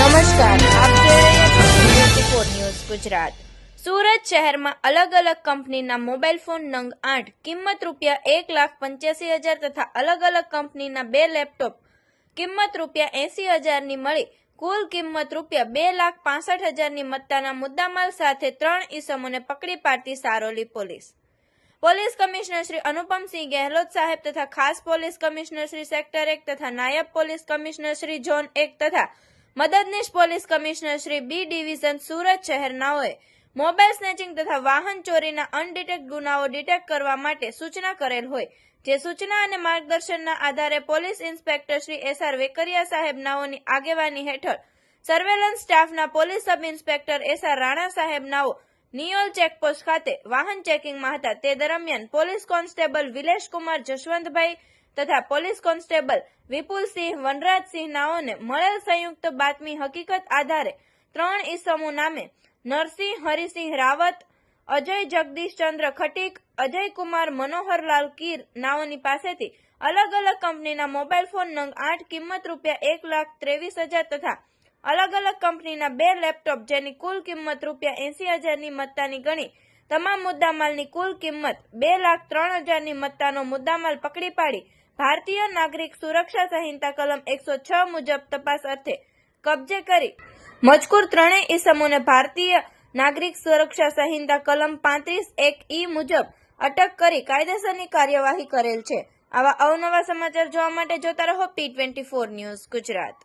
નમસ્કાર, આપ જોઈ રહ્યા છો 24 ન્યૂઝ ગુજરાત। સુરત શહેરમાં અલગ અલગ કંપનીના મોબાઈલ ફોન નંગ 8 કિંમત ₹1,85,000 તથા અલગ અલગ કંપનીના 2 લેપટોપ કિંમત ₹80,000 ની મળી કુલ કિંમત ₹2,65,000 ની મત્તાના મુદ્દામાલ સાથે 3 ઈસમોને પકડી પાડતી સારોલી પોલીસ કમિશનર શ્રી અનુપમસિંહ ગેહલોત સાહેબ તથા ખાસ પોલીસ કમિશનર શ્રી સેક્ટર 1 તથા નાયબ પોલીસ કમિશનર શ્રી ઝોન 1 તથા મદદનીશ police commissioner Shri B division Surat શહેરનાઓએ મોબાઈલ સ્નેચિંગ તથા વાહન ચોરીના અનડિટેક્ટ ગુનાઓ ડિટેક્ટ કરવા માટે સૂચના કરેલ હોય, જે સૂચના અને માર્ગદર્શનના આધારે police inspector Shri SR Vekariya સાહેબ નાઓની આગેવાની હેઠળ સર્વેલન્સ સ્ટાફના police sub inspector SR Rana સાહેબ નાઓ નિયોલ ચેકપોસ્ટ ખાતે વાહન ચેકિંગમાં હતા। તે દરમિયાન પોલીસ કોન્સ્ટેબલ વિલેશકુમાર જશવંતભાઈ તથા પોલીસ કોન્સ્ટેબલ વિપુલસિંહ વનરાજસિંહ નાઓને મળેલ સંયુક્ત બાતમી હકીકત આધારે 3 ઈસમો નામે નરસિંહ હરિસિંહ રાવત, અજય જગદીશચંદ્ર ખટીક, અજય કુમાર મનોહરલાલ કીર નાઓની પાસેથી અલગ અલગ કંપનીના મોબાઈલ ફોન નંગ 8 કિંમત ₹1,23,000 તથા અલગ અલગ કંપનીના 2 લેપટોપ જેની કુલ કિંમત ₹80,000 ની મત્તાની ગણી તમામ મુદ્દામાલની કુલ કિંમત ₹2,03,000 ની મત્તાનો મુદ્દામાલ પકડી પાડી ભારતીય નાગરિક સુરક્ષા સંહિતા કલમ 106 મુજબ તપાસ અર્થે કબજે કરી મજકૂર 3 ઈસમોને ભારતીય નાગરિક સુરક્ષા સંહિતા કલમ 35(1)(e) મુજબ અટક કરી કાયદેસરની કાર્યવાહી કરેલ છે। આવા અવનવા સમાચાર જોવા માટે જોતા રહો P24 ન્યૂઝ ગુજરાત।